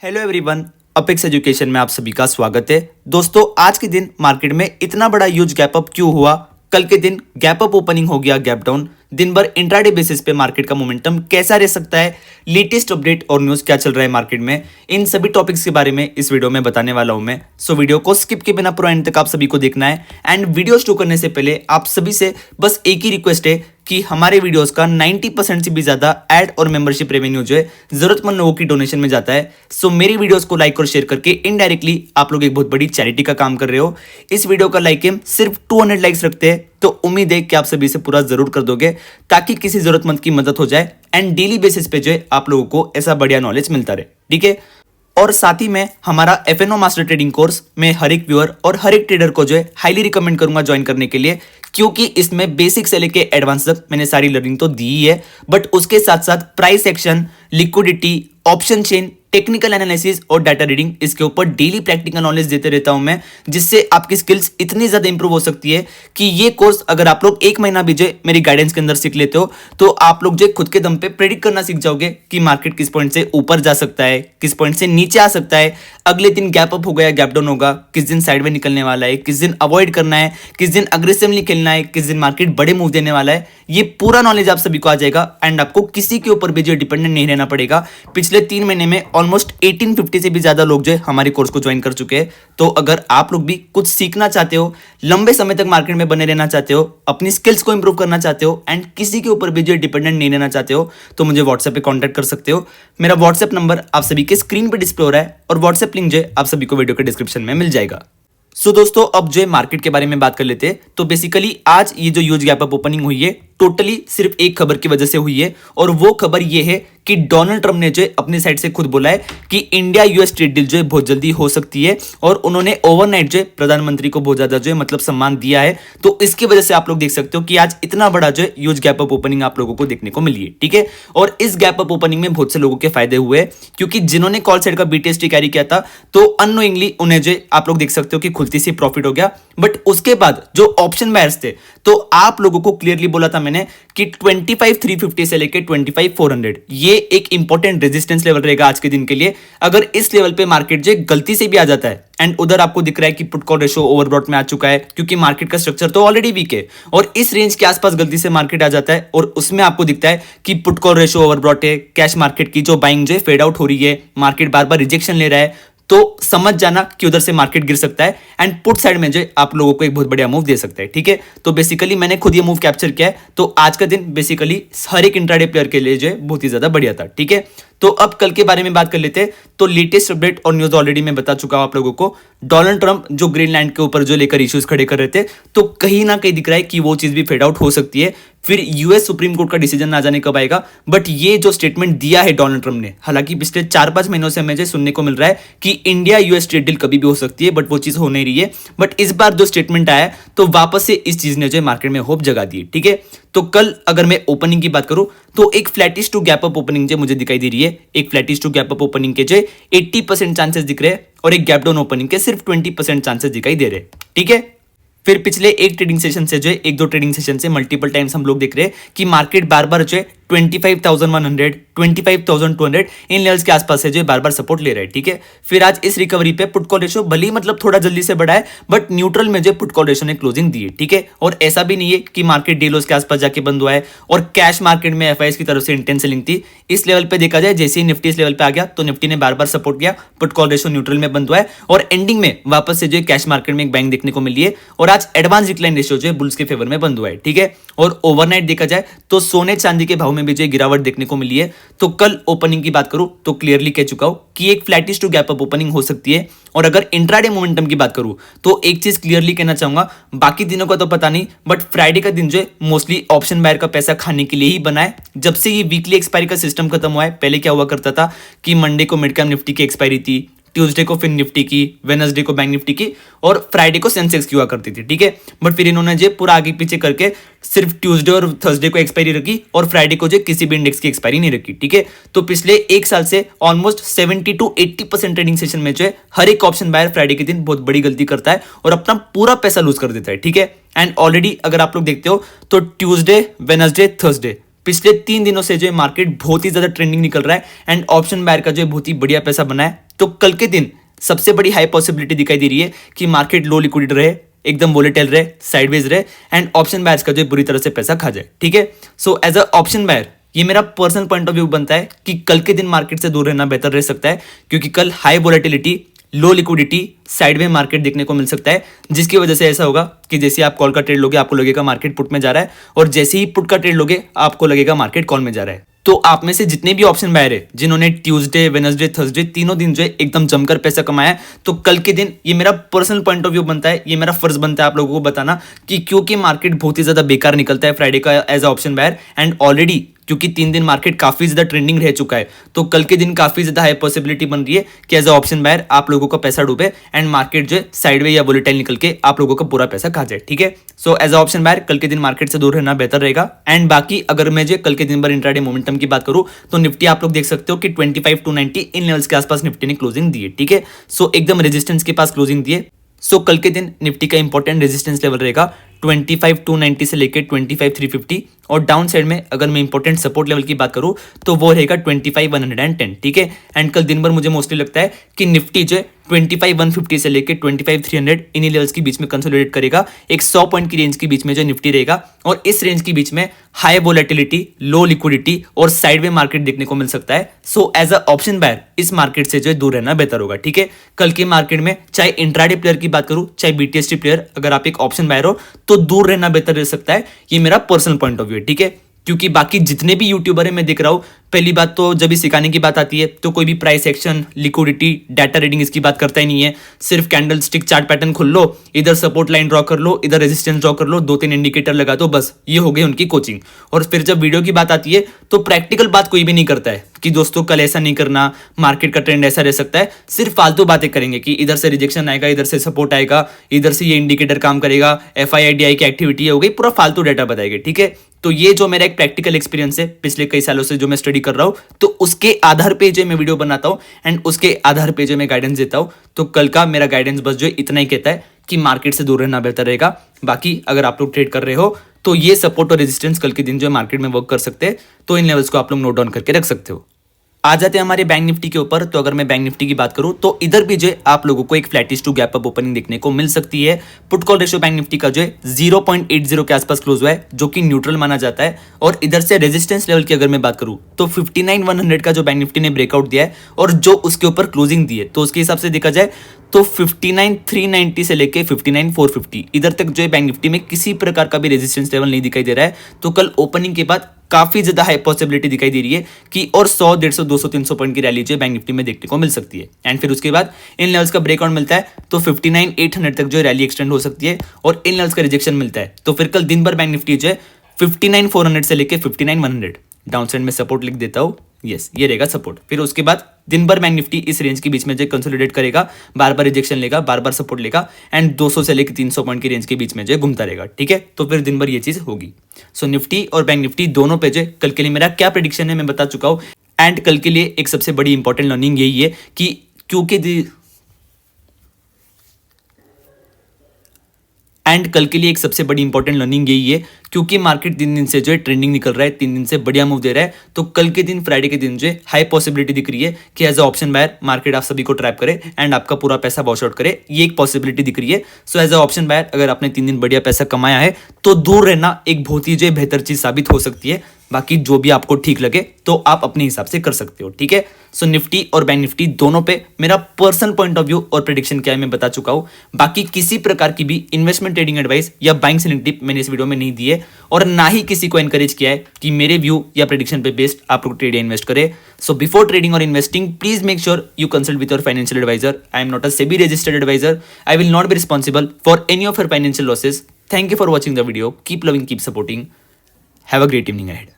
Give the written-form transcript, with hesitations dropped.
Hello everyone, apex education में आप सभी का स्वागत है। दोस्तों, आज के दिन मार्केट में इतना बड़ा ह्यूज गैप अप क्यों हुआ? कल के दिन गैप अप ओपनिंग हो गया, गैप डाउन। दिन भर इंट्राडे बेसिस पे मार्केट का मोमेंटम कैसा रह सकता है, लेटेस्ट अपडेट और न्यूज क्या चल रहा है मार्केट में, इन सभी टॉपिक्स के बारे में इस वीडियो में बताने वाला हूं मैं। सो वीडियो को स्किप के बिना पूरा एंड तक आप सभी को देखना है। एंड वीडियो शुरू करने से पहले आप सभी से बस एक ही रिक्वेस्ट है कि हमारे वीडियोस का 90% से भी ज्यादा एड और मेंबरशिप रेवेन्यू जो है जरूरतमंद लोगों की डोनेशन में जाता है। सो मेरी वीडियोस को लाइक और शेयर करके इनडायरेक्टली आप लोग एक बहुत बड़ी चैरिटी का काम कर रहे हो। इस वीडियो का लाइक एम सिर्फ 200 लाइक्स रखते हैं, तो उम्मीद है कि आप सभी से पूरा जरूर कर दोगे ताकि किसी जरूरतमंद की मदद हो जाए एंड डेली बेसिस पे जो है आप लोगों को ऐसा बढ़िया नॉलेज मिलता रहे, ठीक है। और साथ ही में हमारा FNO मास्टर ट्रेडिंग कोर्स में हर एक व्यूअर और हर एक ट्रेडर को जो है हाईली रिकमेंड करूंगा ज्वाइन करने के लिए, क्योंकि इसमें बेसिक से लेके एडवांस तक मैंने सारी लर्निंग तो दी ही है, बट उसके साथ साथ price action, liquidity, option chain, technical analysis और डाटा रीडिंग, इसके ऊपर डेली प्रैक्टिकल नॉलेज देते रहता हूं मैं, जिससे आपकी स्किल्स इतनी ज्यादा इंप्रूव हो सकती है कि ये कोर्स अगर आप लोग एक महीना भी जो मेरी गाइडेंस के अंदर सीख लेते हो तो आप लोग जो खुद के दम पे प्रेडिक्ट करना सीख जाओगे कि मार्केट किस पॉइंट से ऊपर जा सकता है, किस पॉइंट से नीचे आ सकता है, अगले दिन गैप अप हो गया, गैप डाउन होगा, किस दिन साइड में निकलने वाला है, किस दिन अवॉइड करना है, किस दिन अग्रेसिवली खेलना है, किस दिन मार्केट बड़े मूव देने वाला है। ये पूरा नॉलेज आप सभी को आ जाएगा एंड आपको किसी के ऊपर भी जो डिपेंडेंट नहीं रहना पड़ेगा। पिछले 3 महीने में ऑलमोस्ट 1850 से भी ज्यादा लोग जो है हमारे कोर्स को ज्वाइन कर चुके हैं। तो अगर आप लोग भी कुछ सीखना चाहते हो, लंबे समय तक मार्केट में बने रहना चाहते हो, अपनी स्किल्स को इंप्रूव करना चाहते हो एंड किसी के ऊपर भी जो डिपेंडेंट नहीं रहना चाहते हो, तो मुझे व्हाट्सएप पे कांटेक्ट कर सकते हो। मेरा व्हाट्सएप नंबर आप सभी के स्क्रीन पे डिस्प्ले हो रहा है और व्हाट्सएप लिंक जो है आप सभी को वीडियो के डिस्क्रिप्शन में मिल जाएगा। सो दोस्तों, अब जो है मार्केट के बारे में बात कर लेते हैं। तो बेसिकली आज ये जो ह्यूज गैप अप ओपनिंग हुई है टोटली सिर्फ एक खबर की वजह से हुई है, और वो खबर ये है कि डोनाल्ड ट्रंप ने जो है अपनी साइड से खुद बोला है कि इंडिया यूएस ट्रेड डील जो है बहुत जल्दी हो सकती है, और उन्होंने ओवरनाइट जो है प्रधानमंत्री को बहुत ज्यादा जो है मतलब सम्मान दिया है। तो इसकी वजह से आप लोग देख सकते हो कि आज इतना बड़ा जो है ह्यूज गैप अप ओपनिंग आप लोगों को देखने को मिली है, ठीक है। और इस गैप अप ओपनिंग में बहुत से लोगों के फायदे हुए, क्योंकि जिन्होंने कॉल साइड का BTST कैरी किया था तो अननोइंगली उन्हें जो आप लोग देख सकते हो कि खुलती सी प्रॉफिट हो गया। बट उसके बाद जो ऑप्शन बायर्स थे, तो आप लोगों को क्लियरली बोला था मैंने कि 25,350 से लेके 25,400 ये एक इंपॉर्टेंट रेजिस्टेंस लेवल रहेगा आज के दिन के लिए। अगर इस लेवल पे मार्केट जो गलती से भी आ जाता है एंड उधर आपको दिख रहा है कि पुट कॉल रेशो ओवरब्रॉट में आ चुका है, क्योंकि मार्केट का स्ट्रक्चर तो ऑलरेडी वीक है, और इस रेंज के आसपास गलती से मार्केट आ जाता है और उसमें आपको दिखता है कि पुट कॉल रेशो ओवरब्रॉट है, कैश मार्केट की जो बाइंग जो फेड आउट हो रही है, मार्केट बार बार रिजेक्शन ले रहा है, तो समझ जाना कि उधर से मार्केट गिर सकता है एंड पुट साइड में जो आप लोगों को एक बहुत बढ़िया मूव दे सकता है, ठीक है। तो बेसिकली मैंने खुद ये मूव कैप्चर किया है, तो आज का दिन बेसिकली हर एक इंट्राडे प्लेयर के लिए जो है बहुत ही ज्यादा बढ़िया था, ठीक है। तो अब कल के बारे में बात कर लेते हैं। तो लेटेस्ट अपडेट और न्यूज ऑलरेडी मैं बता चुका हूं आप लोगों को। डोनाल्ड ट्रंप जो ग्रीनलैंड के ऊपर जो लेकर इश्यूज खड़े कर रहे थे, तो कहीं ना कहीं दिख रहा है कि वो चीज भी फेड आउट हो सकती है। फिर यूएस सुप्रीम कोर्ट का डिसीजन ना जाने कब आएगा, बट ये जो स्टेटमेंट दिया है डोनाल्ड ट्रंप ने, हालांकि पिछले 4-5 महीनों से मुझे सुनने को मिल रहा है कि इंडिया यूएस ट्रेड डील कभी भी हो सकती है, बट वो चीज हो नहीं रही है। बट इस बार जो स्टेटमेंट आया तो वापस से इस चीज ने जो मार्केट में होप जगा दी, ठीक है। तो कल अगर मैं ओपनिंग की बात करूं तो एक flattish to gap up opening जो मुझे दिखाई दे रही है। एक flattish to gap up opening के जो 80% चांसेस दिख रहे हैं और एक गैप डाउन ओपनिंग के सिर्फ 20% चांसेस दिखाई दे रहे हैं, ठीक है। फिर पिछले एक ट्रेडिंग सेशन से जो है एक दो ट्रेडिंग सेशन से मल्टीपल टाइम्स हम लोग देख रहे हैं कि मार्केट बार बार जो है 25,100, 25,200 इन लेवल्स के आसपास से जो बार बार सपोर्ट ले रहे हैं, ठीक है। फिर आज इस रिकवरी पे पुट कॉल रेशो भले ही मतलब थोड़ा जल्दी से बढ़ा है, बट न्यूट्रल में जो पुट कॉल रेशो ने क्लोजिंग दी है, ठीक है। और ऐसा भी नहीं है कि मार्केट डे लोस के आसपास जाके बंद हुआ है, और कैश मार्केट में FIs की तरफ से इंटेंस सेलिंग थी। इस लेवल पे देखा जाए, जैसे ही निफ्टी इस लेवल पे आ गया तो निफ्टी ने बार बार सपोर्ट किया, पुट कॉल रेशो न्यूट्रल में बंद हुआ है, और एंडिंग में वापस से जो कैश मार्केट में एक बैंक देखने को मिली है, और आज एडवांस डिक्लाइन रेशियो जो है बुल्स के फेवर में बंद हुआ है, ठीक है। और ओवरनाइट देखा जाए तो सोने चांदी के भाव में भी जो गिरावट देखने को मिली है। तो कल ओपनिंग की बात करूं तो क्लियरली कह चुका हूं कि एक flattish to gap up opening हो सकती है। और अगर इंट्राडे मोमेंटम की बात करूं तो एक चीज क्लियरली कहना चाहूंगा, बाकी दिनों का तो पता नहीं, बट फ्राइडे का दिन जो है मोस्टली ऑप्शन बायर का पैसा खाने के लिए ही बना है। जब से ये वीकली एक्सपायरी का सिस्टम खत्म हुआ है, पहले क्या हुआ करता था कि मंडे को मिड कैप निफ्टी की एक्सपायरी थी, ट्यूसडे को फिर निफ्टी की, वेडनेसडे को बैंक निफ्टी की, और फ्राइडे को सेंसेक्स की हुआ करती थी, ठीक है। बट फिर इन्होंने जो पूरा आगे पीछे करके सिर्फ ट्यूसडे और थर्सडे को एक्सपायरी रखी और फ्राइडे को जो किसी भी इंडेक्स की एक्सपायरी नहीं रखी, ठीक है। तो पिछले एक साल से ऑलमोस्ट 70 to 80% ट्रेडिंग सेशन में जो है हर एक ऑप्शन बायर फ्राइडे के दिन बहुत बड़ी गलती करता है और अपना पूरा पैसा लूज कर देता है, ठीक है। एंड ऑलरेडी अगर आप लोग देखते हो तो ट्यूसडे, वेडनेसडे, थर्सडे पिछले 3 दिनों से जो है मार्केट बहुत ही ज्यादा ट्रेंडिंग निकल रहा है एंड ऑप्शन बायर का जो है बहुत ही बढ़िया पैसा बना है। तो कल के दिन सबसे बड़ी हाई पॉसिबिलिटी दिखाई दे रही है कि मार्केट लो लिक्विडिटी रहे, एकदम वोलेटाइल रहे, साइडवेज रहे एंड ऑप्शन बायर्स का जो बुरी तरह से पैसा खा जाए। ठीक है, so as a option buyer ये मेरा पर्सनल पॉइंट ऑफ व्यू बनता है कि कल के दिन मार्केट से दूर रहना बेहतर रह सकता है, क्योंकि कल high volatility, low liquidity, sideway market देखने को मिल सकता है, जिसकी वजह से ऐसा होगा कि जैसे आप कॉल का ट्रेड लोगे आपको लगेगा मार्केट पुट में जा रहा है, और जैसे ही पुट का ट्रेड लोगे आपको लगेगा मार्केट कॉल में जा रहा है। तो आप में से जितने भी ऑप्शन बायर है जिन्होंने ट्यूसडे, वेडनेसडे, थर्सडे तीनों दिन जो है एकदम जमकर पैसा कमाया है, तो कल के दिन ये मेरा पर्सनल पॉइंट ऑफ व्यू बनता है, ये मेरा फर्ज बनता है आप लोगों को बताना कि क्योंकि मार्केट बहुत ही ज्यादा बेकार निकलता है फ्राइडे का as a option buyer and already क्योंकि 3 दिन मार्केट काफी ज्यादा ट्रेंडिंग रह चुका है, तो कल के दिन काफी ज्यादा हाई पॉसिबिलिटी बन रही है कि एज अ ऑप्शन बायर आप लोगों का पैसा डूबे एंड मार्केट जो है साइडवे या वोलेटाइल निकल के आप लोगों का पूरा पैसा खा जाए। ठीक है, so as a option buyer कल के दिन मार्केट से दूर रहना बेहतर रहेगा। एंड बाकी अगर मैं जो कल के दिन भर इंट्राडे मोमेंटम की बात करूं तो निफ्टी आप लोग देख सकते हो कि 25,290 इन लेवल्स के आसपास निफ्टी ने क्लोजिंग दी है। ठीक है, सो एकदम रेजिस्टेंस के पास क्लोजिंग दिए। सो कल के दिन निफ्टी का इंपॉर्टेंट रेजिस्टेंस लेवल रहेगा 25,290 से लेकर 25,350 और डाउन साइड में अगर मैं इंपॉर्टेंट सपोर्ट लेवल की बात करूं तो वो रहेगा 25,110। ठीक है, एंड कल दिन भर मुझे मोस्टली लगता है कि निफ्टी जो है 25,150 से लेकर 25,300 इन्हीं लेवल्स के बीच में कंसोलिडेट करेगा। एक 100 पॉइंट की रेंज के बीच में जो निफ्टी रहेगा और इस रेंज के बीच में हाई वोलेटिलिटी, लो लिक्विडिटी और साइडवे मार्केट देखने को मिल सकता है। So as a option buyer इस मार्केट से जो है दूर रहना बेहतर होगा। ठीक है, कल के मार्केट में चाहे इंट्राडे प्लेयर की बात करूं चाहे बीटीएसटी प्लेयर, अगर आप एक ऑप्शन बायर हो तो दूर रहना बेहतर रह सकता है। ये मेरा पर्सनल पॉइंट ऑफ व्यू है। ठीक है, क्योंकि बाकी जितने भी यूट्यूबर है मैं देख रहा हूं, पहली बात तो जब भी सिखाने की बात आती है तो कोई भी price action, liquidity, data reading इसकी बात करता ही नहीं है। सिर्फ कैंडल स्टिक चार्ट पैटर्न खोल लो, इधर सपोर्ट लाइन ड्रॉ कर लो, इधर रेजिस्टेंस ड्रॉ कर लो, 2-3 इंडिकेटर लगा दो, बस ये हो गई उनकी कोचिंग। और फिर जब वीडियो की बात आती है तो प्रैक्टिकल बात कोई भी नहीं करता है कि दोस्तों कल ऐसा नहीं करना, मार्केट का ट्रेंड ऐसा रह सकता है। सिर्फ फालतू बातें करेंगे कि इधर से रिजेक्शन आएगा, इधर से सपोर्ट आएगा, इधर से ये इंडिकेटर काम करेगा, FII की एक्टिविटी हो गई, पूरा फालतू डाटा बताएंगे। ठीक है, तो ये जो मेरा एक प्रैक्टिकल एक्सपीरियंस है पिछले कई सालों से जो मैं स्टडी कर रहा हूं, तो उसके आधार पे जो मैं वीडियो बनाता हूं एंड उसके आधार पे जो मैं गाइडेंस देता हूं। तो कल का मेरा गाइडेंस बस जो इतना ही कहता है कि मार्केट से दूर रहना बेहतर रहेगा। बाकी अगर आप लोग ट्रेड कर रहे हो तो ये सपोर्ट और रेजिस्टेंस कल के दिन जो मार्केट में वर्क कर सकते हैं, तो इन लेवल्स को आप लोग नोट डाउन करके रख सकते हो। आ जाते हैं हमारे बैंक निफ्टी के ऊपर। तो अगर मैं बैंक निफ्टी की बात करूं तो इधर भी जो है आप लोगों को एक flattish to gap up opening देखने को मिल सकती है। Put call ratio bank Nifty का जो है 0.80 के आसपास क्लोज हुआ है, जो कि न्यूट्रल माना जाता है। और इधर से रेजिस्टेंस लेवल की अगर मैं बात करूं तो 59,100 का जो बैंक निफ्टी ने ब्रेकआउट दिया है और जो उसके ऊपर क्लोजिंग दी है, तो उसके हिसाब से देखा जाए तो 59,390 से लेके 59,450 इधर तक जो है बैंक निफ्टी में किसी प्रकार का भी रेजिस्टेंस लेवल नहीं दिखाई दे रहा है। तो कल ओपनिंग के बाद काफी ज्यादा हाई पॉसिबिलिटी दिखाई दे रही है कि और 100, 150, 200, 300 पॉइंट की रैली जो बैंक निफ्टी में देखने को मिल सकती है। एंड फिर उसके बाद इन लेवल्स का ब्रेकआउट मिलता है तो 59,800 तक जो रैली एक्सटेंड हो सकती है और इन लेवल्स का रिजेक्शन मिलता है तो फिर कल दिन भर बैंक निफ्टी जो है 59,400 से लेके 59,100 डाउन साइड में सपोर्ट लिख देता हूं। यस, ये रहेगा सपोर्ट। फिर उसके बाद दिन भर बैंक निफ्टी इस रेंज के बीच में जो कंसोलिडेट करेगा, बार बार रिजेक्शन लेगा, बार बार सपोर्ट लेगा एंड 200 से लेकर 300 पॉइंट की रेंज के बीच में जो घूमता रहेगा। ठीक है, तो फिर दिन भर ये चीज होगी। सो निफ्टी और बैंक निफ्टी दोनों पे जो कल के लिए मेरा क्या प्रेडिक्शन है मैं बता चुका हूं। एंड कल के लिए एक सबसे बड़ी इंपॉर्टेंट लर्निंग यही है कि क्योंकि एंड कल के लिए एक सबसे बड़ी इंपॉर्टेंट लर्निंग यही है क्योंकि मार्केट 3 दिन से जो है ट्रेंडिंग निकल रहा है, 3 दिन से बढ़िया मूव दे रहा है, तो कल के दिन फ्राइडे के दिन जो है हाई पॉसिबिलिटी दिख रही है कि as a option buyer market आप सभी को ट्रैप करे एंड आपका पूरा पैसा वॉश आउट करे, ये एक पॉसिबिलिटी दिख रही है। So as a option buyer अगर आपने 3 दिन बढ़िया पैसा कमाया है तो दूर रहना एक बहुत ही जो है बेहतर चीज साबित हो सकती है। बाकी जो भी आपको ठीक लगे तो आप अपने हिसाब से कर सकते हो। ठीक है, सो निफ्टी और बैंक निफ्टी दोनों पे मेरा पर्सनल पॉइंट ऑफ व्यू और प्रेडिक्शन क्या है मैं बता चुका हूं। बाकी किसी प्रकार की भी इन्वेस्टमेंट ट्रेडिंग एडवाइस या बाइंग सेलिंग टिप मैंने इस वीडियो में नहीं दी है और ना ही किसी को एनकरेज किया है कि मेरे व्यू या प्रेडिक्शन पे बेस्ड आप लोग ट्रेड या इन्वेस्ट करें। सो बिफोर ट्रेडिंग और investing please make sure you consult with your financial advisor. I am not a SEBI registered advisor. I will not be responsible for any of your financial losses. Thank you for watching the video. Keep loving, keep supporting. Have a great evening ahead.